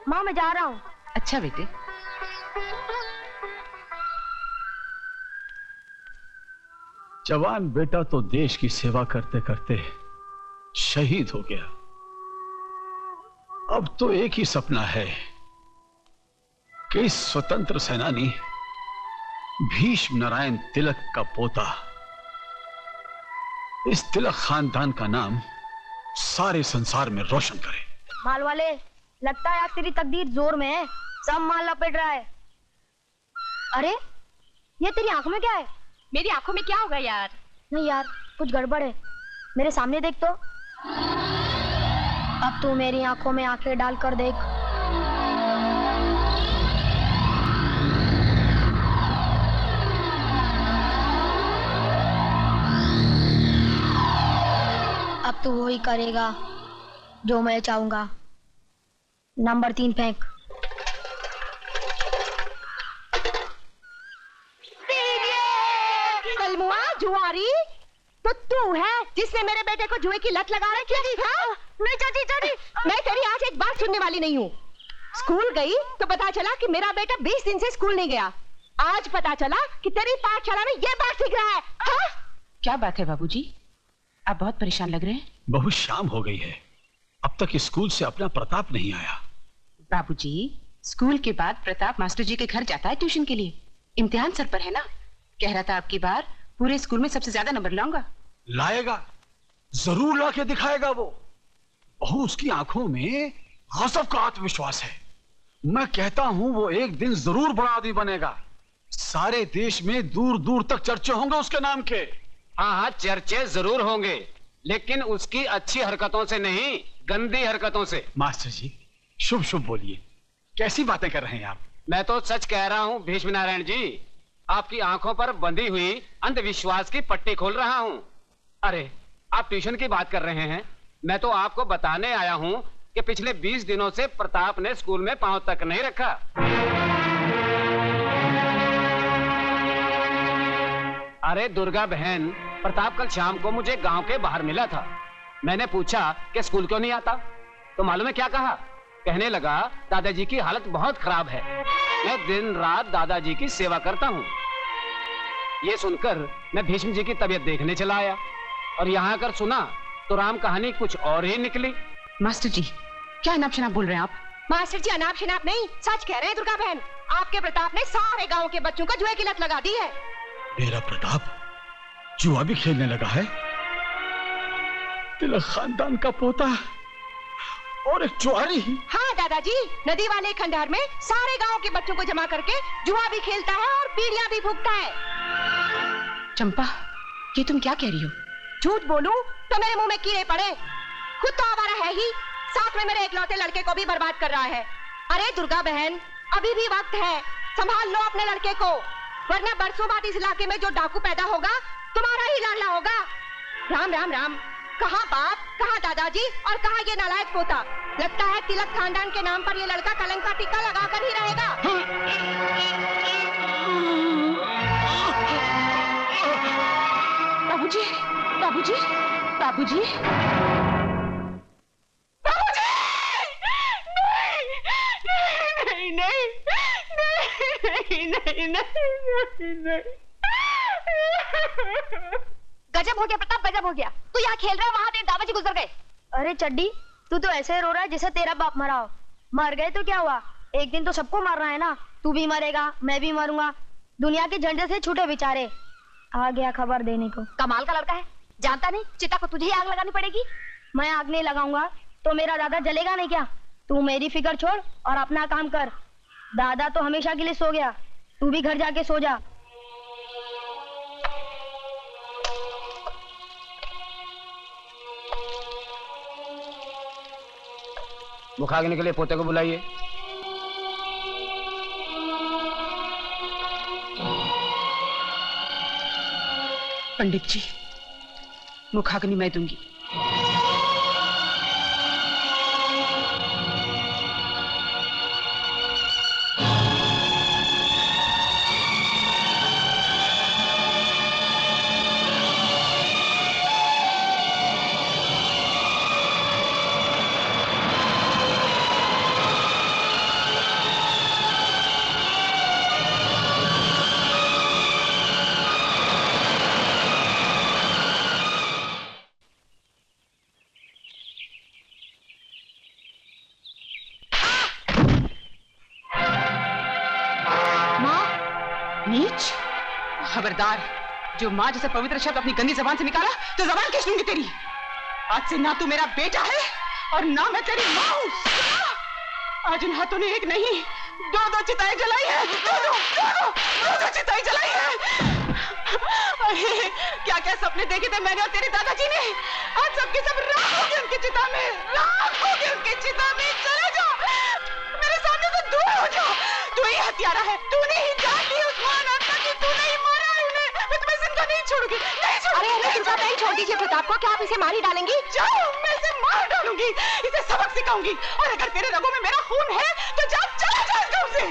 माँ मैं जा रहा हूँ। अच्छा बेटे। जवान बेटा तो देश की सेवा करते करते शहीद हो गया। अब तो एक ही सपना है कि इस स्वतंत्र सेनानी भीष्म नारायण तिलक का पोता, इस तिलक खानदान का नाम सारे संसार में रोशन करे। माल वाले, लगता है आज तेरी तकदीर जोर में है, सब माल लपेट रहा है। अरे ये तेरी आंखों में क्या है? मेरी आंखों में क्या होगा यार? नहीं यार, कुछ गड़बड़ है। मेरे सामने देख तो। अब तू मेरी आंखों में आंखें डालकर देख। अब तू वही करेगा जो मैं चाहूंगा। नंबर 3 फेंक। कलमुआ जुआरी, तो तू है जिसने मेरे बेटे को जुए की लत लगा रखी है? नहीं चाची, चाची मैं तेरी आज एक बात सुनने वाली नहीं हूँ। स्कूल गई तो पता चला कि मेरा बेटा 20 दिन से स्कूल नहीं गया। आज पता चला कि तेरी पाठशाला में ये बात सीख रहा है। हाँ? क्या बात है बाबूजी, आप बहुत परेशान लग रहे हैं। बहुत शाम हो गई है, अब तक स्कूल से अपना प्रताप नहीं आया। बाबूजी, स्कूल के बाद प्रताप मास्टर जी के घर जाता है ट्यूशन के लिए। इम्तिहान सर पर है ना, कह रहा था आपकी बार पूरे स्कूल में सबसे ज्यादा नंबर लाऊंगा। लाएगा, जरूर लाके दिखाएगा वो। बहू उसकी आंखों में गजब का आत्मविश्वास है। मैं कहता हूं वो एक दिन जरूर बड़ा आदमी बनेगा। सारे देश में दूर दूर तक चर्चे होंगे उसके नाम के। हाँ हाँ, चर्चे जरूर होंगे, लेकिन उसकी अच्छी हरकतों से नहीं, गंदी हरकतों से। मास्टर जी शुभ शुभ बोलिए, कैसी बातें कर रहे हैं आप? मैं तो सच कह रहा हूँ भीष्म नारायण जी, आपकी आंखों पर बंधी हुई अंधविश्वास की पट्टी खोल रहा हूँ। अरे आप ट्यूशन की बात कर रहे हैं, मैं तो आपको बताने आया हूँ कि पिछले 20 दिनों से प्रताप ने स्कूल में पांव तक नहीं रखा। अरे दुर्गा बहन, प्रताप कल शाम को मुझे गांव के बाहर मिला था। मैंने पूछा कि स्कूल क्यों नहीं आता, तो मालूम है क्या कहा? कहने लगा दादाजी की हालत बहुत खराब है, मैं दिन रात दादाजी की सेवा करता हूँ। ये सुनकर मैं भीष्म जी की तबीयत देखने चला आया, और यहाँ आकर सुना तो राम कहानी कुछ और ही निकली। मास्टर जी क्या अनाप शनाप बोल रहे हैं आप? मास्टर जी अनाप शनाप नहीं, सच कह रहे हैं दुर्गा बहन। आपके प्रताप ने सारे गांव के बच्चों को जुए की लत लगा दी है। मेरा प्रताप जुआ भी खेलने लगा है? तिलक खानदान का पोता और एक जुआरी। हाँ दादाजी, नदी वाले खंडहर में सारे गांव के बच्चों को जमा करके जुआ भी खेलता है और बीड़ियां भी फूंकता है। चंपा, ये तुम क्या कह रही हो? झूठ बोलूं तो मेरे मुंह में कीड़े पड़े। खुद तो आवारा है ही, साथ में मेरे इकलौते लड़के को भी बर्बाद कर रहा है। अरे दुर्गा बहन, अभी भी वक्त है, संभाल लो अपने लड़के को, वरना बरसों बाद इस इलाके में जो डाकू पैदा होगा तुम्हारा ही लाडला होगा। राम राम राम, कहाँ बाप, कहाँ दादाजी और कहाँ ये नालायक पोता। लगता है तिलक खानदान के नाम पर ये लड़का कलंक का टीका लगाकर ही रहेगा। बाबूजी, बाबूजी, बाबूजी, नहीं नहीं नहीं नहीं नहीं नहीं। गजब हो गया प्रताप, गजब हो गया। तू यहाँ खेल रहा है, वहां तेरे दादाजी गुजर गए। अरे चड्डी, तू तो ऐसे रो रहा है जैसे तेरा बाप मरा हो। मर गए तो क्या हुआ, एक दिन तो सबको मरना है ना। तू भी मरेगा, मैं भी मरूंगा, दुनिया के झंडे से छूटे बेचारे। आ गया खबर देने को। कमाल का लड़का है, जानता नहीं चिता को तुझे ही आग लगानी पड़ेगी। मैं आग नहीं लगाऊंगा तो मेरा दादा जलेगा नहीं क्या? तू मेरी फिक्र छोड़ और अपना काम कर। दादा तो हमेशा के लिए सो गया, तू भी घर जाके सो जा। मुखाग्नि के लिए पोते को बुलाइए। पंडित जी, मुखाग्नि मैं दूंगी। नीच, खबरदार, जो माँ जैसे पवित्र शब्द अपनी गंदी जबान से निकाला तो जबान खींच लूंगी तेरी। आज से ना तू मेरा बेटा है और ना मैं तेरी माँ हूँ। आज इन हाथों ने एक नहीं दो चिताएं जलाई है, दो चिताएं जलाई है। अरे क्या क्या सपने देखे थे मैंने और तेरे दादाजी ने, आज सबके सब राख हो गए उनकी चिता में, राख हो गए उनकी चिता में। चले जाओ मेरे सामने से दूर हो जाओ। तू ही हत्यारा है, तूने ही जान ली उस्मान अब्बा की, तूने ही मारा है उन्हें। मैं तुम्हें जिंदा नहीं छोड़ूंगी, नहीं छोड़ूंगी। अरे दुर्गा बहन छोड़ दीजिए प्रताप को, क्या आप इसे मार ही डालेंगी? जाओ, मैं इसे मार डालूंगी, इसे सबक सिखाऊंगी। और अगर तेरे रगों में मेरा खून है तो जा, चला जा इस घर से।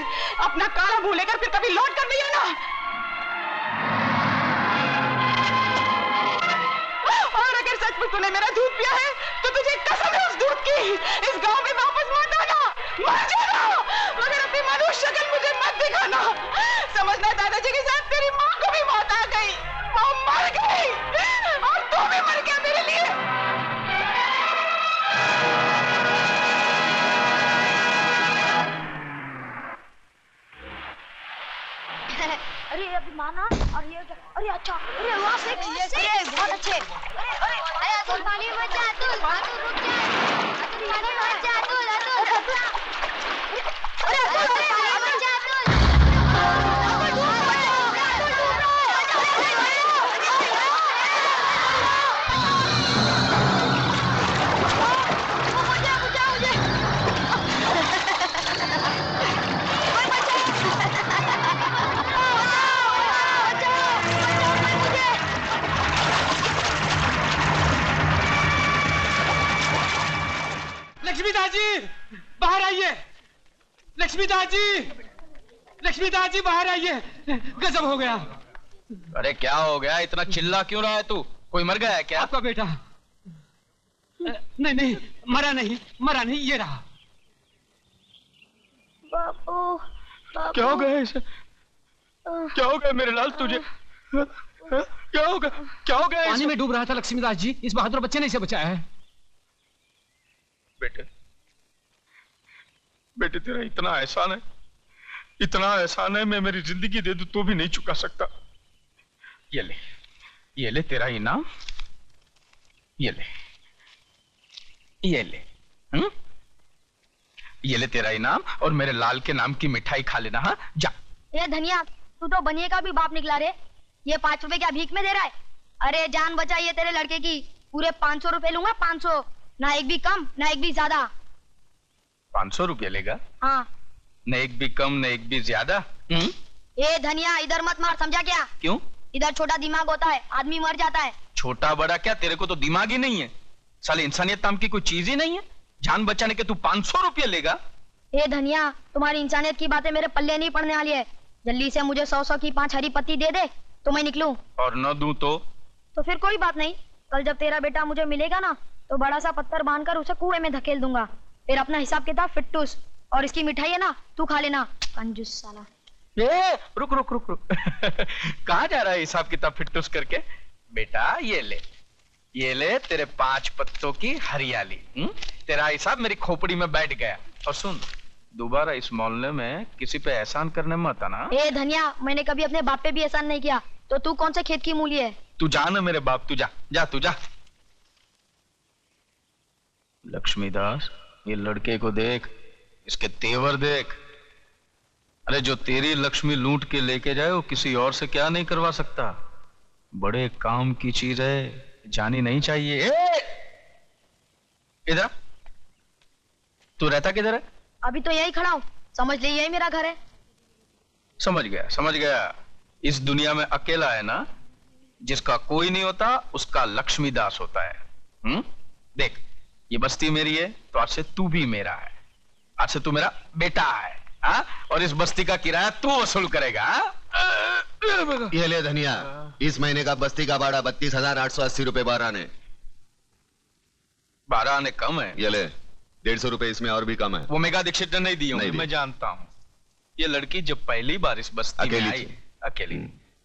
अपना काला मुंह लेकर फिर कभी लौट कर नहीं आना। और अगर सचमुच तूने मेरा दूध पिया है तो तुझे कसम है उस दूध की, इस गांव में वापस मत आना, मर जाना। मगर अपनी मनुष्य शक्ल मुझे मत दिखाना। समझना दादाजी के साथ तेरी माँ को भी मौत आ गई, वो मर गई और तू भी मर गया मेरे लिए। अरे अभी माना और ये क्या? अरे अच्छा, अरे वाह से बहुत अच्छे। अरे अतुल पानी में मत जा, अतुल रुक जा, अतुल पानी में मत जा, अतुल अरे अतुल पानी में मत जा, लक्ष्मीदास जी बाहर आइए, लक्ष्मीदास जी, लक्ष्मीदास जी बाहर आइए, गजब हो गया। अरे क्या हो गया, इतना चिल्ला क्यों रहा है तू? कोई मर गया है क्या? आपका बेटा नहीं नहीं मरा नहीं, ये रहा। बापू क्या हो गया इसे? क्या हो गया मेरे लाल तुझे? क्या हो गया पानी इसे? में डूब रहा था लक्ष्मीदास जी, इस बहादुर बच्चे ने इसे बचाया है। बेटे तेरा इतना एहसान है, मैं मेरी जिंदगी दे दूं तो भी नहीं चुका सकता। ये ले तेरा इनाम, ये ले तेरा इनाम और मेरे लाल के नाम की मिठाई खा लेना। हाँ जा। ये धनिया, तू तो बनिए का भी बाप निकला रे। ये 5 रुपए क्या भीख में दे रहा है? अरे जान बचाइए तेरे लड़के की, पूरे 500 रुपए लूंगा, 500, ना एक भी कम ना एक भी ज्यादा। 500 रुपये लेगा? हाँ। न एक भी कम न एक भी ज्यादा। ये धनिया इधर मत मार, समझा क्या? क्यों? इधर छोटा दिमाग होता है, आदमी मर जाता है। छोटा बड़ा क्या, तेरे को तो दिमाग ही नहीं है। साले इंसानियत नाम की कोई चीज ही नहीं है। जान बचाने के तू 500 रुपये लेगा? ये धनिया, तुम्हारी इंसानियत की बातें मेरे पल्ले नहीं पड़ने वाली है। जल्दी से मुझे 100 की 5 हरी पत्ती दे दे तो मैं निकलूं। और न दूं तो फिर कोई बात नहीं, कल जब तेरा बेटा मुझे मिलेगा ना तो बड़ा सा पत्थर बांधकर उसे कुएं में धकेल दूंगा। फिर अपना हिसाब किताब फिट्टूस, और इसकी मिठाई है ना तू खा लेना, कंजूस साला। रुक कहाँ जा रहा है हिसाब किताब फिट्टूस करके? बेटा ये ले तेरे 5 पत्तों की हरियाली। तेरा हिसाब मेरी खोपड़ी में बैठ गया। और सुन, दोबारा इस मोहल्ले में किसी पे एहसान करने मत आना। ए धनिया, मैंने कभी अपने बाप पे भी एहसान नहीं किया, तो तू कौन से खेत की मूली है? तू जा ना मेरे बाप, तू जा। लक्ष्मीदास, ये लड़के को देख, इसके तेवर देख। अरे जो तेरी लक्ष्मी लूट के लेके जाए वो किसी और से क्या नहीं करवा सकता। बड़े काम की चीज है, जानी नहीं चाहिए। इधर तू रहता किधर है? अभी तो यही खड़ा हूँ, समझ ले यही मेरा घर है। समझ गया। इस दुनिया में अकेला है ना जिसका कोई नहीं होता, उसका लक्ष्मीदास होता है। देख, ये बस्ती मेरी है तो आज से तू भी मेरा है, आज से तू मेरा बेटा है। और इस बस्ती का किराया तू वसूल करेगा। ये ले धनिया, इस महीने का बस्ती का भाड़ा 32,880 रुपए 12 आने। 12 आने कम है। ये ले 150 रुपए इसमें और भी कम है। वो मेगा दीक्षित ने नहीं दी होंगी, मैं जानता हूँ। ये लड़की जब पहली बार इस बस्ती में आई अकेली,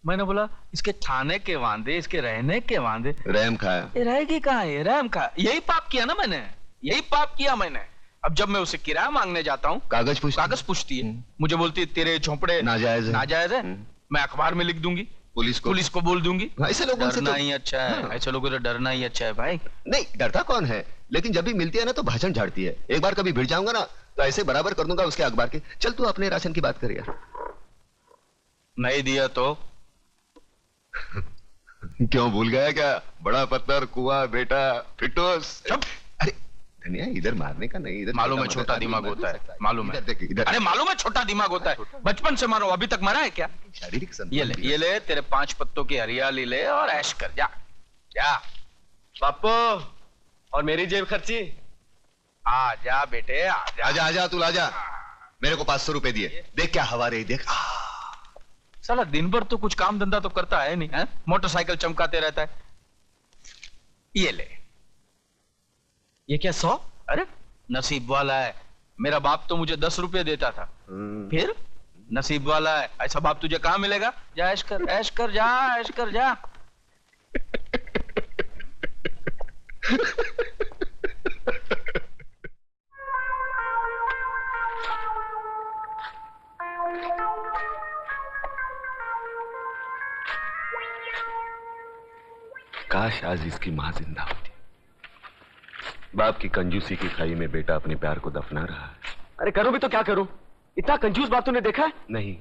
मैंने बोला इसके खाने के वांदे, इसके रहने के वांदे। रहम खाया। रहेगी कहाँ है? रहम खा। यही पाप किया ना मैंने, यही पाप किया मैंने। अब जब मैं उसे किराया मांगने जाता हूँ, कागज पूछती है। मुझे बोलती है तेरे झोंपड़े नाजायज है। मैं अखबार में लिख दूंगी, पुलिस को बोल दूंगी। ऐसे लोगों से डरना तो ही अच्छा है। हाँ। ऐसे लोगों से डरना ही अच्छा है भाई। नहीं, डरता कौन है, लेकिन जब भी मिलती है ना तो भाषण झाड़ती है। एक बार कभी भिड़ जाऊंगा ना तो ऐसे बराबर कर दूंगा उसके अखबार के। चल तू अपने राशन की बात कर यार। नहीं दिया तो क्यों भूल गया क्या? बड़ा पत्थर, कुआं, बेटा, फिटोस। अरे धनिया, इधर मारने का नहीं, इधर मालूम है छोटा दिमाग होता है, मालूम है। इधर देख, इधर। अरे मालूम है छोटा दिमाग होता है, बचपन से मारो, अभी तक मरा है क्या? शारीरिक ये ले तेरे 5 पत्तों की हरियाली ले और ऐश कर जा जा। पापो, और मेरी जेब खर्ची? आ जा बेटे, आ जा। आजा आजा, तू आजा। मेरे को 500 रुपए दिए। देख क्या हवा रही, देख। साला दिन भर तो कुछ काम धंधा तो करता है नहीं है? मोटरसाइकिल चमकाते रहता है। ये ले। ये क्या 100? अरे नसीब वाला है, मेरा बाप तो मुझे 10 रुपए देता था। फिर नसीब वाला है, ऐसा बाप तुझे कहां मिलेगा? जा ऐश कर, ऐश कर जा, ऐश कर जा। काश आज इसकी मां जिंदा होती। बाप की कंजूसी की खाई में बेटा अपने प्यार को दफना रहा है। अरे करूं भी तो क्या करूं? इतना कंजूस बाप तूने देखा है? नहीं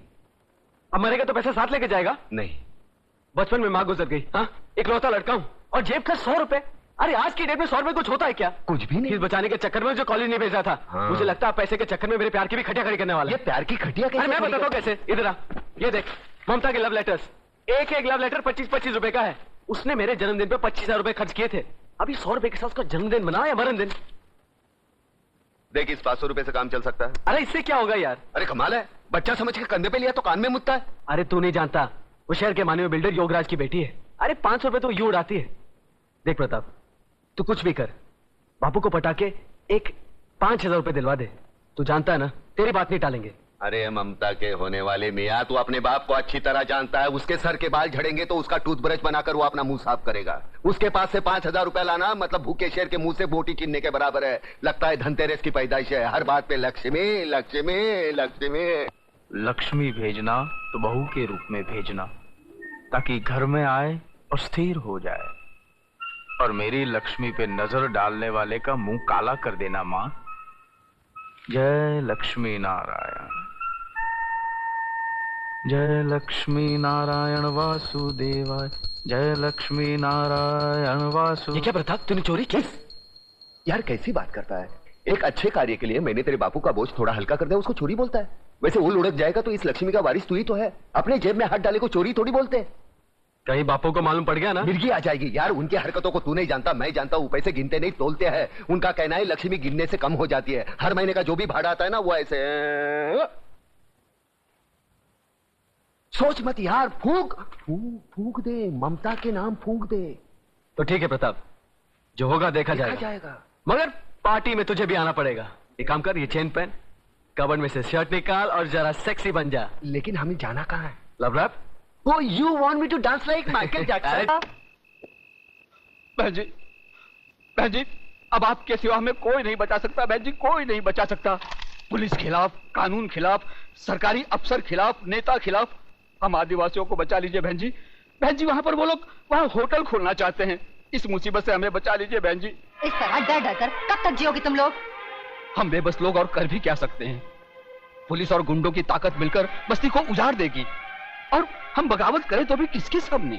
अब मरेगा तो पैसा साथ लेके जाएगा? नहीं। बचपन में माँ गुजर गई, हाँ, इकलौता लड़का हूँ, और जेब का 100 रुपए। अरे आज की डेट में 100 रुपए कुछ होता है क्या? कुछ भी नहीं। फीस बचाने के चक्कर में जो कॉलेज नहीं भेजा था। हाँ। मुझे लगता है पैसे के चक्कर में मेरे प्यार की भी खटिया खड़ी करने वाला ये है। प्यार की खटिया कैसे? अरे मैं बताता हूँ कैसे। इधर आ, ये देख, ममता के लव लेटर्स। एक एक लव लेटर 25-25 रुपए का है। उसने मेरे जन्मदिन पे 25,000 रुपए खर्च किए थे। अभी 100 रुपए के साथ उसका जन्मदिन मना या मरण दिन? देख, इस 500 रुपए से काम चल सकता है। अरे इससे क्या होगा यार? अरे कमाल है, बच्चा समझ के कंधे पे लिया तो कान में मुतता है। अरे तू नहीं जानता, वो शहर के माने हुए बिल्डर योगराज की बेटी है। अरे 500 रुपए तो यूं उड़ाती है। देख प्रताप, तू कुछ भी कर, बापू को पटा के एक 5,000 रुपए दिलवा दे। तू जानता है ना, तेरी बात नहीं टालेंगे। अरे ममता के होने वाले मियां, तू अपने बाप को अच्छी तरह जानता है। उसके सर के बाल झड़ेंगे तो उसका टूथब्रश बनाकर वो अपना मुंह साफ करेगा। उसके पास से 5,000 रुपए लाना मतलब भूखे शेर के मुंह से बोटी छीनने के बराबर है। लगता है धनतेरस की पैदाइश है। हर बात पे लक्ष्मी लक्ष्मी लक्ष्मी। लक्ष्मी भेजना तो बहू के रूप में भेजना, ताकि घर में आए और स्थिर हो जाए। और मेरी लक्ष्मी पे नजर डालने वाले का मुंह काला कर देना माँ। जय लक्ष्मी नारायण, जय लक्ष्मी नारायण वासुदेवाय, जय लक्ष्मी नारायण वासु। ये क्या प्रताप, तूने चोरी की? यार कैसी बात करता है? एक अच्छे कार्य के लिए मैंने तेरे बापू का बोझ थोड़ा हल्का कर दिया, उसको चोरी बोलता है? वैसे वो लुढ़क जाएगा तो इस लक्ष्मी का वारिस तू ही तो है। अपने जेब में हाथ डाले को चोरी थोड़ी बोलते। कहीं बापू को मालूम पड़ गया ना? मिर्गी आ जाएगी यार। उनकी हरकतों को तू नहीं जानता, मैं जानता हूँ। पैसे गिनते नहीं तोलते हैं। उनका कहना है लक्ष्मी गिनने से कम हो जाती है। हर महीने का जो भी भाड़ा आता है ना वो ऐसे। सोच मत यार, फूंक फूंक फूंक दे, ममता के नाम फूंक दे। तो ठीक है प्रताप, जो होगा देखा जाएगा। मगर पार्टी में तुझे भी आना पड़ेगा। एक काम कर, ये चेन पहन, कबर्ड में से शर्ट निकाल और जरा सेक्सी बन जा। लेकिन हमें जाना कहाँ है? Love rap? Oh, you want me to dance like Michael Jackson? बहन जी, अब आपके सिवा हमें कोई नहीं बचा सकता। बहन जी, कोई नहीं बचा सकता। पुलिस खिलाफ, कानून खिलाफ, सरकारी अफसर खिलाफ, नेता खिलाफ। हम आदिवासियों को बचा लीजिए बहन जी। बहन जी, वहाँ पर वो लोग वहाँ होटल खोलना चाहते हैं। इस मुसीबत से हमें बचा लीजिए बहन जी। इस तरह डर डर कर कब तक जियोगे तुम लोग? हम बेबस लोग और कर भी क्या सकते हैं? पुलिस और गुंडों की ताकत मिलकर बस्ती को उजाड़ देगी, और हम बगावत करें तो भी किसके सामने?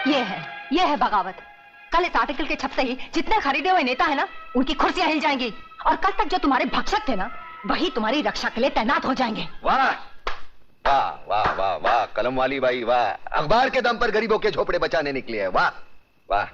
ये है बगावत। कल इस आर्टिकल के छपते ही जितने खरीदे हुए नेता है ना, उनकी कुर्सियां हिल जाएंगी। और कल तक जो तुम्हारे भक्षक थे ना, वही तुम्हारी रक्षा के लिए तैनात हो जाएंगे। वाह वाह वाह वाह वाह, कलम वाली बाई वाह। अखबार के दम पर गरीबों के झोपड़े बचाने निकली है, वाह वाह।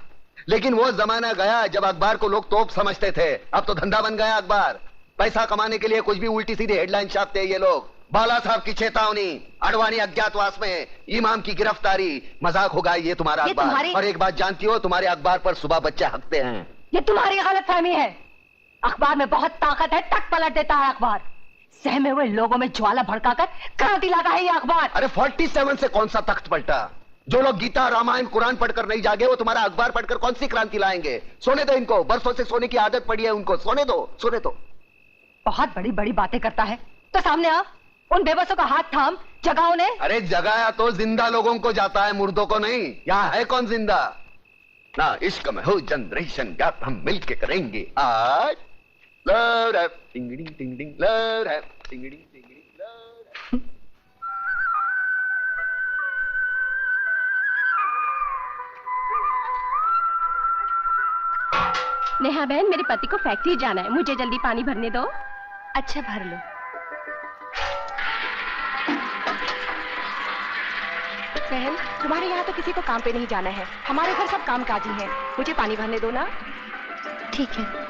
लेकिन वो जमाना गया जब अखबार को लोग तोप समझते थे। अब तो धंधा बन गया अखबार। पैसा कमाने के लिए कुछ भी उल्टी सीधी हेडलाइन छापते हैं ये लोग। बाला साहब की चेतावनी, अडवाणी अज्ञातवास में, इमाम की गिरफ्तारी। मजाक होगा ये तुम्हारा अखबार। और एक बात जानती हो, तुम्हारे अखबार पर सुबह बच्चे हकते हैं। ये तुम्हारी गलतफहमी है। अखबार में बहुत ताकत है, टक पलट देता है अखबार। सहमे हुए लोगों में ज्वाला भड़काकर क्रांति लाता है ये अखबार। अरे 47 से कौन सा तख्त पलटा? जो लोग गीता, रामायण, कुरान पढ़कर नहीं जागे, वो तुम्हारा अखबार पढ़कर कौन सी क्रांति लाएंगे? सोने दो इनको, बरसों से सोने की आदत पड़ी है उनको। सोने दो, सोने दो। बहुत बड़ी बड़ी बातें करता है तो सामने आ, उन बेबसों का हाथ थाम जगाओ ने। अरे जगाया तो जिंदा लोगों को जाता है, मुर्दों को नहीं। यहाँ है कौन जिंदा? ना इश्क में हो जनरेशन गैप, हम मिलके करेंगे आज। लव रैप टिंगड़ी टिंगड़ी, लव रैप टिंगड़ी टिंगड़ी, लव रैप। नेहा बहन, मेरे पति को फैक्ट्री जाना है, मुझे जल्दी पानी भरने दो। अच्छा भर लो। बहन, तुम्हारे यहाँ तो किसी को काम पे नहीं जाना है, हमारे घर सब कामकाजी हैं, मुझे पानी भरने दो ना। ठीक है।